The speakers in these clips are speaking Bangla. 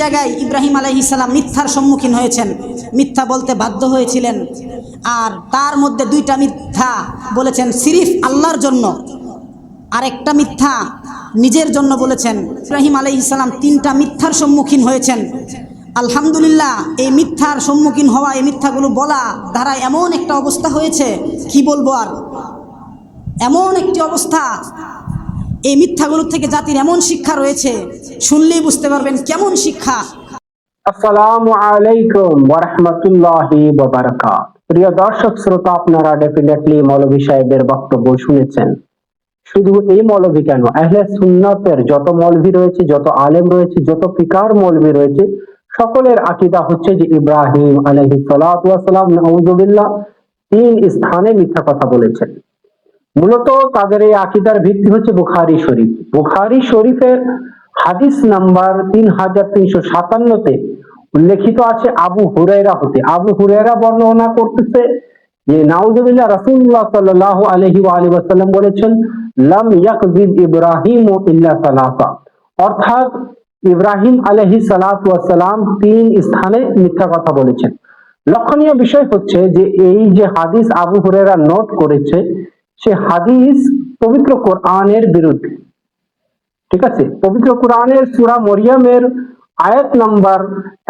জায়গায় ইব্রাহিম আলাইহিস সালাম মিথ্যার সম্মুখীন হয়েছেন, মিথ্যা বলতে বাধ্য হয়েছিলেন। আর তার মধ্যে দুইটা মিথ্যা বলেছেন সিরিফ আল্লাহর জন্য, আরেকটা মিথ্যা নিজের জন্য বলেছেন। ইব্রাহিম আলাইহিস সালাম তিনটা মিথ্যার সম্মুখীন হয়েছেন। আলহামদুলিল্লাহ, এই মিথ্যার সম্মুখীন হওয়া, এই মিথ্যাগুলো বলা দ্বারা এমন একটা অবস্থা হয়েছে, কি বলবো আর, এমন একটি অবস্থা, এই মিথ্যাগুলোর থেকে জাতির এমন শিক্ষা রয়েছে, শুনলেই বুঝতে পারবেন কেমন শিক্ষা। আসসালামু আলাইকুম ওয়া রাহমাতুল্লাহি ওয়া বারাকাতুহু। প্রিয় দর্শক শ্রোতা, আপনারা ডেফিনেটলি মৌলভী সাহেবের বক্তব্য শুনেছেন। শুধু এই মৌলভী কেন, আহলে সুন্নাতের যত মৌলভী রয়েছে, যত আলেম রয়েছে, যত ফিকার মৌলভী রয়েছে, সকলের আকীদা হচ্ছে যে ইব্রাহিম আলাইহিস সালাতু ওয়াস সালাম নাউযুবিল্লাহ তিন স্থানে মিথ্যা কথা বলেছেন। মূলত তাদের এই আকীদার ভিত্তি হচ্ছে বুখারী শরীফ। বুখারী শরীফের হাদিস নাম্বার 3357-তে উল্লেখিত আছে আবু হুরায়রা হতে। আবু হুরায়রা বর্ণনা করতেছে যে নাউযুবিল্লাহ রাসূলুল্লাহ সাল্লাল্লাহু আলাইহি ওয়া আলিহি ওয়াসাল্লাম বলেছেন, লাম ইয়াকযিব ইব্রাহিমু ইল্লা সালাসা, অর্থাৎ ইব্রাহিম আলাইহিস সালাতু ওয়াস সালাম তিন স্থানে মিথ্যা কথা বলেছেন। লক্ষণীয় বিষয় হচ্ছে যে এই যে হাদিস আবু হুরায়রা নোট করেছে, সে হাদিস পবিত্র কোরআনের বিরুদ্ধে। ঠিক আছে, পবিত্র কোরআনের সূরা মরিয়মের আয়াত নাম্বার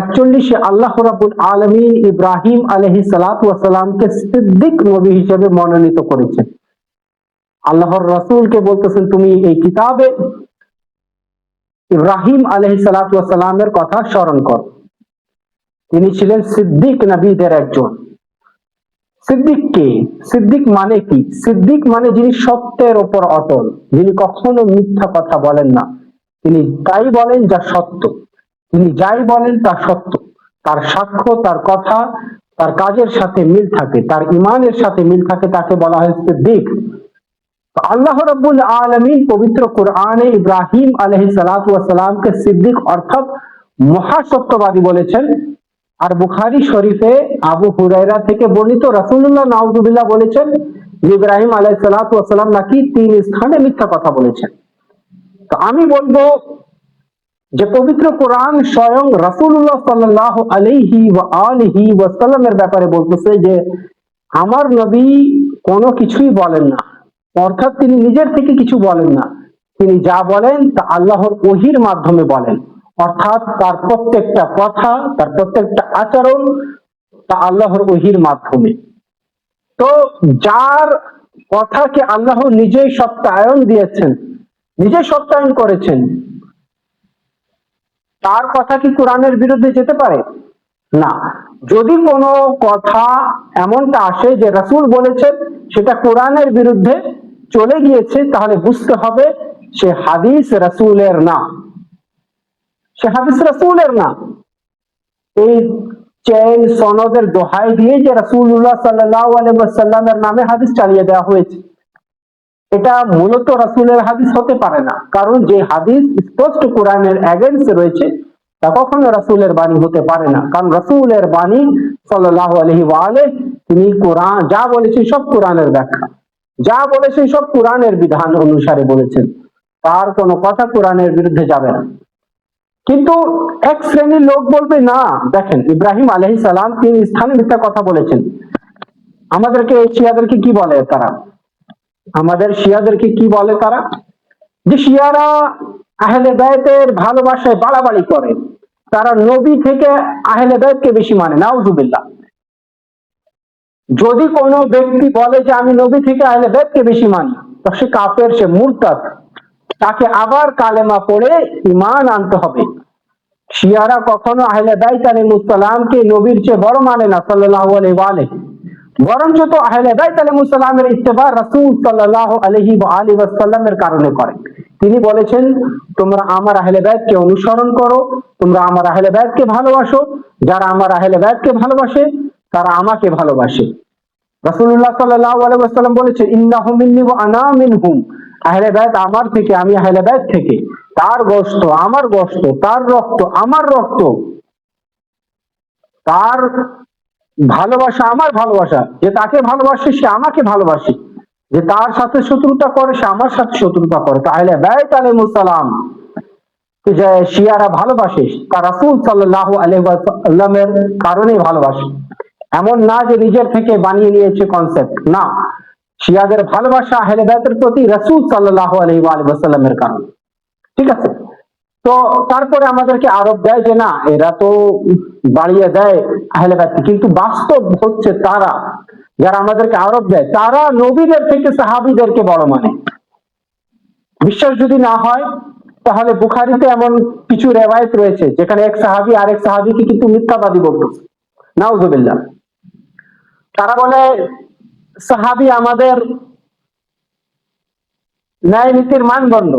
41-এ আল্লাহ রাব্বুল আলামিন ইব্রাহিম আলাইহিস সালাতু ওয়াস সালামকে সিদ্দিক নবী হিসেবে মনোনীত করেছেন। আল্লাহর রাসূলকে বলতেছেন, তুমি এই কিতাবে ইব্রাহিম আলাইহিস সালাতু ওয়াস সালামের কথা স্মরণ করো। তিনি ছিলেন সিদ্দিক নবীদের একজন। সিদ্দিক কে? সিদ্দিক মানে কি? সিদ্দিক মানে যিনি সত্যের উপর অটল, যিনি কখনো মিথ্যা কথা বলেন না। তিনি তাই বলেন যা সত্য, তিনি যাই বলেন তা সত্য, তার সাক্ষ্য, তার কথা, তার কাজের সাথে মিল থাকে, তার ঈমানের সাথে মিল থাকে, তাকে বলা হয় সিদ্দিক। আল্লাহ রাব্বুল আলামিন পবিত্র কোরআনে ইব্রাহিম আলাইহিস সালাতু ওয়াস সালামকে সিদ্দিক অর্থাৎ মহাসত্যবাদী বলেছেন। আর বুখারী শরীফে আবু হুরায়রা থেকে বর্ণিত রাসূলুল্লাহ নাউযুবিল্লাহ বলেছেন যে ইব্রাহিম আলাইহিস সালাতু ওয়াস সালাম নাকি তিন স্থানে মিথ্যা কথা বলেছেন। তো আমি বলবো যে পবিত্র কোরআন স্বয়ং রাসূলুল্লাহ সাল্লাল্লাহু আলাইহি ওয়া আলিহি ওয়াসাল্লামের ব্যাপারে বলতেছে যে আমার নবী কোনো কিছুই বলেন না, অর্থাৎ তিনি নিজের থেকে কিছু বলেন না। তিনি যা বলেন তা আল্লাহর ওহীর মাধ্যমে বলেন, অর্থাৎ তার প্রত্যেকটা কথা, তার প্রত্যেকটা আচরণ তা আল্লাহর ওহীর মাধ্যমে। তো যার কথাকে আল্লাহ নিজেই সত্যায়ন দিয়েছেন, নিজে সত্যায়ন করেছেন, তার কথা কি কোরআনের বিরুদ্ধে যেতে পারে? না। যদি কোনো কথা এমনটা আসে যে রাসূল বলেছেন সেটা কোরআনের বিরুদ্ধে চলে গিয়েছে, তাহলে বুঝতে হবে সে হাদিস রাসূলের না, সে হাদিস রাসূলের না। এই চেন সনদের দোহাই দিয়ে যে রাসূলুল্লাহ সাল্লাল্লাহু আলাইহি ওয়াসাল্লামের নামে হাদিস চালিয়ে দেওয়া হয়েছে, এটা মূলত রাসূলের হাদিস হতে পারে না, কারণ যে হাদিস স্পষ্ট কোরআনের এগেইনস্টে রয়েছে তা কখনো রাসূলের বাণী হতে পারে না। কারণ রাসূলের বাণী সাল্লাল্লাহু আলাইহি ওয়া আলিহি, তিনি কোরআন যা বলেছেন সব কোরআনের ব্যাখ্যা, যা বলেছেন সব কোরআনের বিধান অনুসারে বলেছেন, তার কোনো কথা কোরআনের বিরুদ্ধে যাবে না। কিন্তু এক শ্রেণীর লোক বলবে না, দেখেন ইব্রাহিম আলাইহিস সালাম তিন স্থানে মিথ্যা কথা বলেছেন। আমাদেরকে শিয়াদেরকে কি বলে তারা? আমাদের শিয়াদেরকে কি বলে তারা? যে শিয়ারা আহলে বাইতের ভালোবাসায় বাড়াবাড়ি করে, তারা নবী থেকে আহলে বাইতকে বেশি মানে, নাউযুবিল্লাহ। যদি কোনো ব্যক্তি বলে যে আমি নবী থেকে আহলে বাইতকে বেশি মানি, তো সে কাফের, সে মুরতাদ, তাকে আবার কালেমা পড়ে ঈমান আনতে হবে। শিয়ারা কখনো আহলে বাইত আলাইহিস সালামকে নবীর চেয়ে বড় মানে না সাল্লাল্লাহু আলাইহি ওয়া আলিহি, বরঞ্চ তো আহলে বাইত আলাইহিস সালামের ইত্তেবা রাসূল সাল্লাল্লাহু আলাইহি ওয়া আলিহি ওয়াসাল্লামের কারণে করে। তিনি বলেছেন, তোমরা আমার আহলে বাইতকে অনুসরণ করো, তোমরা আমার আহলে বাইতকে ভালোবাসো, যারা আমার আহলে বাইতকে ভালোবাসে তারা আমাকে ভালোবাসে। রাসূলুল্লাহ সাল্লাল্লাহু আলাইহি ওয়াসাল্লাম বলেছেন, ইন্নাহুম মিন্নি ওয়া আনা মিনহুম, আহলে বাইত আমার থেকে, আমি আহলে বাইত থেকে, তার গোশত আমার গোশত, তার রক্ত আমার রক্ত, তার ভালোবাসা আমার ভালোবাসা, যে তাকে ভালোবাসে সে আমাকে ভালোবাসে, যে তার সাথে শত্রুতা করে সে আমার সাথে শত্রুতা করে। তো আহলে বাইত আলাইহিস সালাম যে শিয়ারা ভালোবাসে তা রাসূল সাল্লাল্লাহু আলাইহি ওয়াসাল্লামের কারণেই ভালোবাসে, এমন না যে নিজের থেকে বানিয়ে নিয়েছে কনসেপ্ট, না, শিয়াদের ভালোবাসা আহলে বাইতের প্রতি রাসূল সাল্লাল্লাহু আলাইহি ওয়াসাল্লামের কারণে। ঠিক আছে, তো তারপরে আমাদেরকে আরোপ দেয় যে না এরা তো বাড়িয়ে দেয় আহলে বাইতকে, কিন্তু বাস্তব হচ্ছে তারা যারা আমাদেরকে আরোপ দেয় তারা নবীদের থেকে সাহাবীদেরকে বড় মানে। বিশ্বাস যদি না হয় তাহলে বুখারীতে এমন কিছু রেওয়ায়েত রয়েছে যেখানে এক সাহাবী আরেক সাহাবীকে কিন্তু মিথ্যাবাদী বলতেছে, নাউজুবিল্লাহ। তারা বলে সাহাবী আমাদের ন্যায় নীতির মানদণ্ড,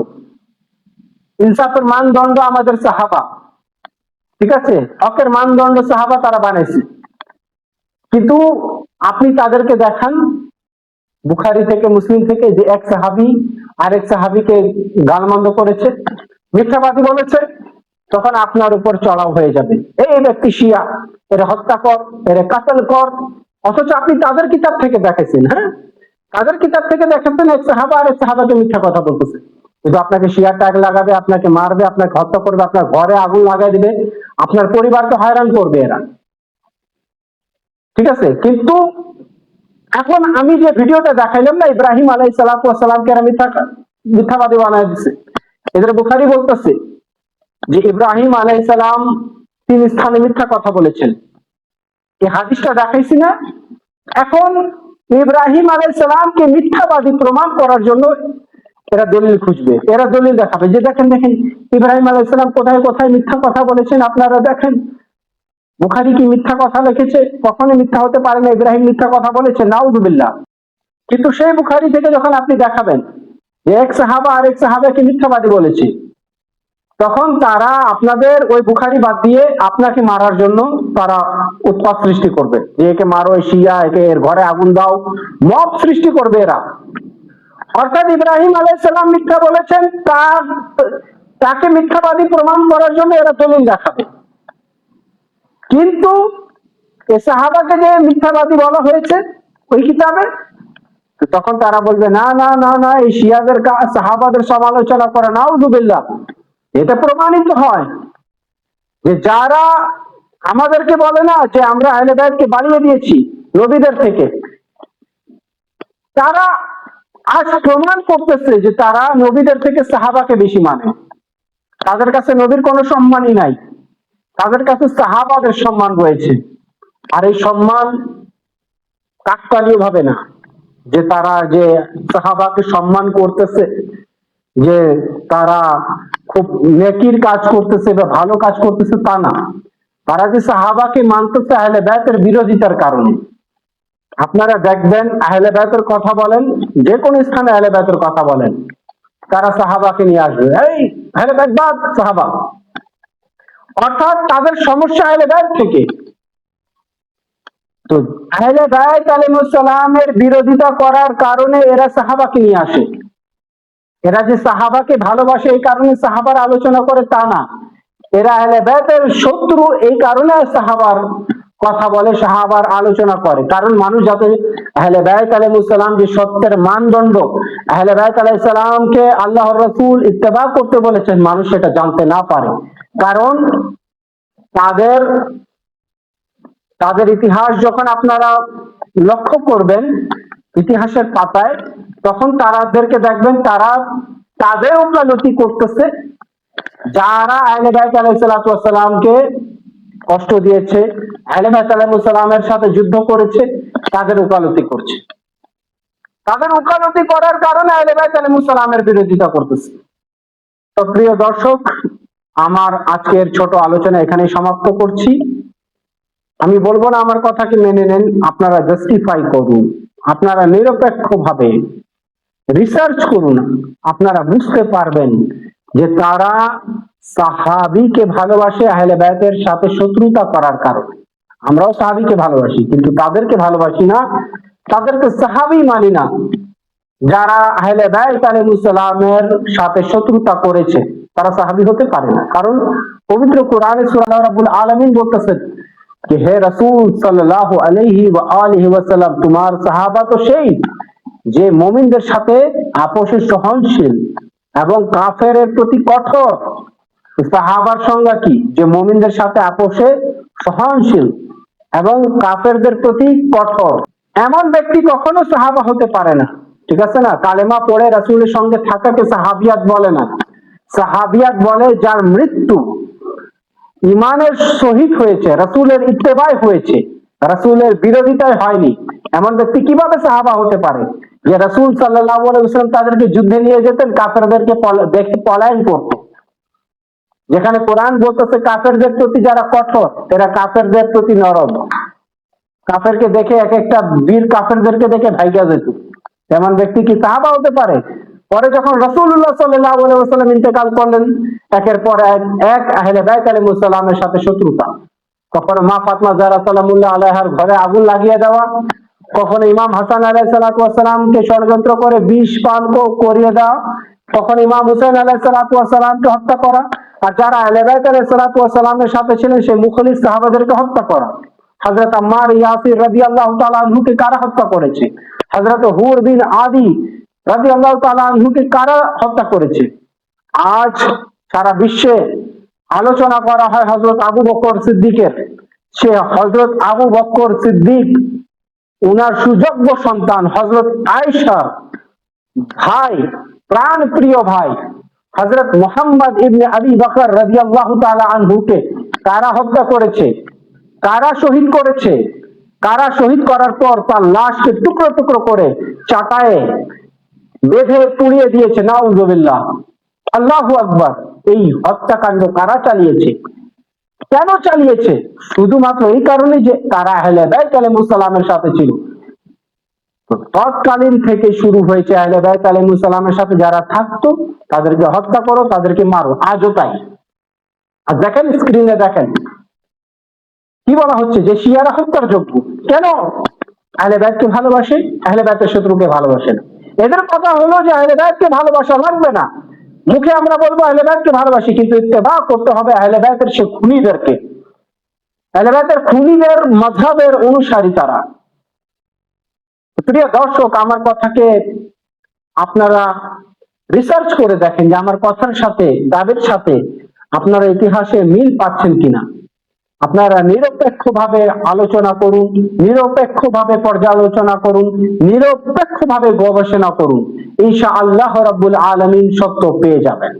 ইনসাফের মানদণ্ড আমাদের সাহাবা, ঠিক আছে, হকের মানদণ্ড সাহাবা তারা বানাইছে। কিন্তু আপনি তাদেরকে দেখান বুখারী থেকে মুসলিম থেকে যে এক সাহাবী আরেক সাহাবীকে গালমন্দ করেছে, মিথ্যাবাদী বলেছে, তখন আপনার উপর চড়াও হয়ে যাবে, এই ব্যক্তি শিয়া, এরা হত্যা কর, এরা কাতল কর। অথচ আপনি তাদের কিতাব থেকে দেখেছেন, হ্যাঁ তাদের কিতাব থেকে দেখেছেন এক সাহাবা আরেক সাহাবাকে মিথ্যা কথা বলতেছে, কিন্তু আপনাকে শিয়া ট্যাগ লাগাবে, আপনাকে মারবে, আপনাকে হত্যা করবে, আপনার ঘরে আগুন লাগাই দিবে, আপনার পরিবারকে হয়রান করবে এরা। ঠিক আছে, কিন্তু এখন আমি যে ভিডিওটা দেখাইলাম না, ইব্রাহিম আলাইহিস সালাতু ওয়াস সালামকে এরা মিথ্যাবাদী বানায় দিছে, এদের বুখারী বলতেছে যে ইব্রাহিম আলাইহিস সালাম 3 স্থানে মিথ্যা কথা বলেছেন, এই হাদিসটা দেখাইছি না। এখন ইব্রাহিম আলাইহিস সালামকে মিথ্যাবাদী প্রমাণ করার জন্য এরা দলিল খুঁজবে, এরা দলিল দেখাবে যে দেখেন দেখেন ইব্রাহিম আলাইহিস সালাম কোথায় কোথায় মিথ্যা কথা বলেছেন, আপনারা দেখেন বুখারী কি মিথ্যা কথা লিখেছে, কখনোই মিথ্যা হতে পারে না, ইব্রাহিম মিথ্যা কথা বলেছে, নাউজুবিল্লাহ। কিন্তু সেই বুখারী থেকে যখন আপনি দেখাবেন যে এক সাহাবা আরেক সাহাবাকে মিথ্যাবাদী বলেছে, তখন তারা আপনাদের ওই বুখারী বাদ দিয়ে আপনাকে মারার জন্য তারা উৎপাত সৃষ্টি করবে, যে একে মারো, শিয়া, একে এর ঘরে আগুন দাও, মব সৃষ্টি করবে এরা। অর্থাৎ ইব্রাহিম আলাইহিস সালাম মিথ্যা বলেছেন, তাকে মিথ্যাবাদী প্রমাণ করার জন্য এরা দলিল দেখাবে। কিন্তু এই সাহাবাকে যে মিথ্যাবাদী বলা হয়েছে ওই কিতাবে, তখন তারা বলবে না না না না, এই শিয়াদের সাহাবাদের সমালোচনা করে, নাউজুবিল্লাহ। এটা প্রমাণিত হয় যে যারা আমাদেরকে বলে না যে আমরা আহলে বাইতকে বাড়িয়ে দিয়েছি নবীদের থেকে, তারা আজ প্রমাণ করতেছে যে তারা নবীদের থেকে সাহাবাকে বেশি মানে। তাদের কাছে নবীর কোনো সম্মানই নাই, তাদের কাছে সাহাবাদের সম্মান রয়েছে। আর এই সম্মান কাকতালীয় ভাবে না যে তারা যে সাহাবাকে সম্মান করতেছে, যে তারা খুব নেকির কাজ করতেছে বা ভালো কাজ করতেছে, তা না। তারা যে সাহাবাকে মানতেছে আহলে বাইতের বিরোধিতার কারণে। আপনারা দেখবেন আহলে বাইতের কথা বলেন, যে কোনো স্থানে আহলে বাইতের কথা বলেন, তারা সাহাবাকে নিয়ে আসবে, এই আহলে বাইত বাদ, সাহাবা। অর্থাৎ তাদের সমস্যা আহলে বাইত থেকে। তো আহলে বাইত আলাইহিস সালামের বিরোধিতা করার কারণে এরা সাহাবাকে নিয়ে আসে। এরা যে সাহাবাকে ভালোবাসে এই কারণে সাহাবার আলোচনা করে, তা না। এরা আহলে বাইতের শত্রু এই কারণে সাহাবার কথা বলে, সাহাবার আলোচনা করে। কারণ মানুষ যাতে আহলে বাইত আলাইহিস সালাম যে সত্যের মানদণ্ড, আহলে বাইত আলাইহিস সালামকে আল্লাহর রাসূল ইত্তেবা করতে বলেছেন, মানুষ সেটা জানতে না পারে। কারণ তাদের ইতিহাস যখন আপনারা লক্ষ্য করবেন ইতিহাসের পাতায়, তখন তাদেরকে দেখবেন তারা তাদের ওকালতি করতেছে যারা আহলে বাইত আলাইহিস সালামকে কষ্ট দিয়েছে, আহলে বাইত আলাইহিস সালামের সাথে যুদ্ধ করেছে, তাদের ওকালতি করছে। তাদের ওকালতি করার কারণে আহলে বাইত আলাইহিস সালামের বিরোধিতা করতেছে। তো প্রিয় দর্শক, আমার আজকের ছোট আলোচনা এখানেই সমাপ্ত করছি। আমি বলবো না আমার কথাকে মেনে নেন, আপনারা জাস্টিফাই করুন, আপনারা নিরপেক্ষভাবে রিসার্চ করুন, আপনারা বুঝতে পারবেন যে তারা সাহাবীকে ভালোবাসে আহলে বাইতের সাথে শত্রুতা করার কারণে। আমরাও সাহাবীকে ভালোবাসি, কিন্তু তাদেরকে ভালোবাসি না, তাদেরকে সাহাবী মানি না। যারা আহলে বাইত আলাইহিস সালামের সাথে শত্রুতা করেছে তারা সাহাবী হতে পারে না। কারণ পবিত্র কোরআনে সূরা রাব্বুল আলামিন বলতেছেন कि हे रसूल सल्लल्लाहु अलैहि व आलिहि वसल्लम, তোমার সাহাবা তো সেই যে মুমিনদের সাথে আপোষে সহনশীল এবং কাফেরের প্রতি কঠোর। সাহাবার সংজ্ঞা কি? যে মুমিনদের সাথে আপোষে সহনশীল এবং কাফেরদের প্রতি কঠোর। এমন ব্যক্তি কখনো সাহাবা হতে পারে না, ঠিক আছে না? কালেমা পড়ে রাসূলের সঙ্গে থাকাকে সাহাবিয়াত বলে না। সাহাবিয়াত বলে যার মৃত্যু ইমানের শহীদ হয়েছে, রাসূলের ইত্তেবায় হয়েছে, রাসূলের বিরোধিতায় হয়নি। এমন ব্যক্তি কিভাবে সাহাবা হতে পারে? যে রাসূল সাল্লাল্লাহু আলাইহি ওয়াসাল্লাম তাদেরকে যুদ্ধে নিয়ে যেতেন, কাফেরদেরকে দেখে পলায়ন করত। যেখানে কোরআন বলতেছে কাফেরদের প্রতি যারা কঠোর, এরা কাফেরদের প্রতি নরম। কাফেরকে দেখে এক একটা বীর কাফেরদেরকে দেখে ভাইগা যেত। এমন ব্যক্তি কি সাহাবা হতে পারে? পরে যখন রাসূলুল্লাহ সাল্লাল্লাহু আলাইহি ওয়াসাল্লাম ইন্তেকাল করলেন, একের পর এক আহলে বাইত আলাইহিস সালামের সাথে শত্রুতা। কখনো মা ফাতেমা জাহরা সালামুল্লাহ আলাইহার ঘরে আগুন লাগিয়ে দেওয়া, কখনো ইমাম হাসান আলাইহিস সালাতু ওয়াস সালামকে ষড়যন্ত্র করে বিষ পান করিয়ে দেওয়া, কখনো ইমাম হুসাইন আলাইহিস সালাতু ওয়াস সালামকে হত্যা করা, আর যারা আহলে বাইত আলাইহিস সালাতু ওয়াস সালামের সাথে ছিলেন সেই মুখলিস সাহাবাদেরকে হত্যা করা। হযরত আম্মার ইয়াসির রাদিয়াল্লাহু তাআলা আনহুকে কারা হত্যা করেছে? হযরত হুর বিন আদি রাদিয়াল্লাহু তাআলা আনহুকে কারা হত্যা করেছে? আজ সারা বিশ্বে আলোচনা করা হয় হযরত আবু বকর সিদ্দিকের। সে হযরত আবু বকর সিদ্দিক উনার সুযোগ্য সন্তান হযরত আয়েশা ভাই, প্রাণ প্রিয় ভাই হযরত মুহাম্মদ ইবনে আবি বকর রাদিয়াল্লাহু তাআলা আনহুকে কারা হত্যা করেছে? কারা শহীদ করেছে? কারা শহীদ করার পর তার লাশকে টুকরো টুকরো করে চাটায়ে বেঁধে পুড়িয়ে দিয়েছে? নাউযুবিল্লাহ, আল্লাহু আকবার। এই হত্যাকাণ্ড কারা চালিয়েছে? কেন চালিয়েছে? শুধুমাত্র এই কারণে যে তারা আহলে বাইত আলাইহিস সালামের সাথে ছিল। তৎকালীন থেকে শুরু হয়েছে আহলে বাইত আলাইহিস সালামের সাথে যারা থাকতো তাদেরকে হত্যা করো, তাদেরকে মারো। আজও তাই। আর দেখেন, স্ক্রিনে দেখেন কি বলা হচ্ছে যে শিয়ারা হত্যার যোগ্য। কেন? আহলে বাইতকে ভালোবাসে, আহলে বাইতের শত্রুকে ভালোবাসে না। এদের কথা হলো যে আহলে বাইতকে ভালোবাসা লাগবে না। মুখে আমরা বলবো আহলে বাইতকে ভালোবাসি, কিন্তু ইত্তেবা করতে হবে আহলে বাইতের সে খুনিদেরকে। আহলে বাইতের খুনিদের মাযহাবের অনুসারী তারা। প্রিয় দর্শক, আমার কথাকে আপনারা রিসার্চ করে দেখেন যে আমার কথার সাথে, দাবির সাথে আপনারা ইতিহাসে মিল পাচ্ছেন কিনা। আপনারা নিরপেক্ষভাবে আলোচনা করুন, নিরপেক্ষভাবে পর্যালোচনা করুন, নিরপেক্ষভাবে গবেষণা করুন। ইনশাআল্লাহ রাব্বুল আলামিন সত্য পেয়ে যাবেন।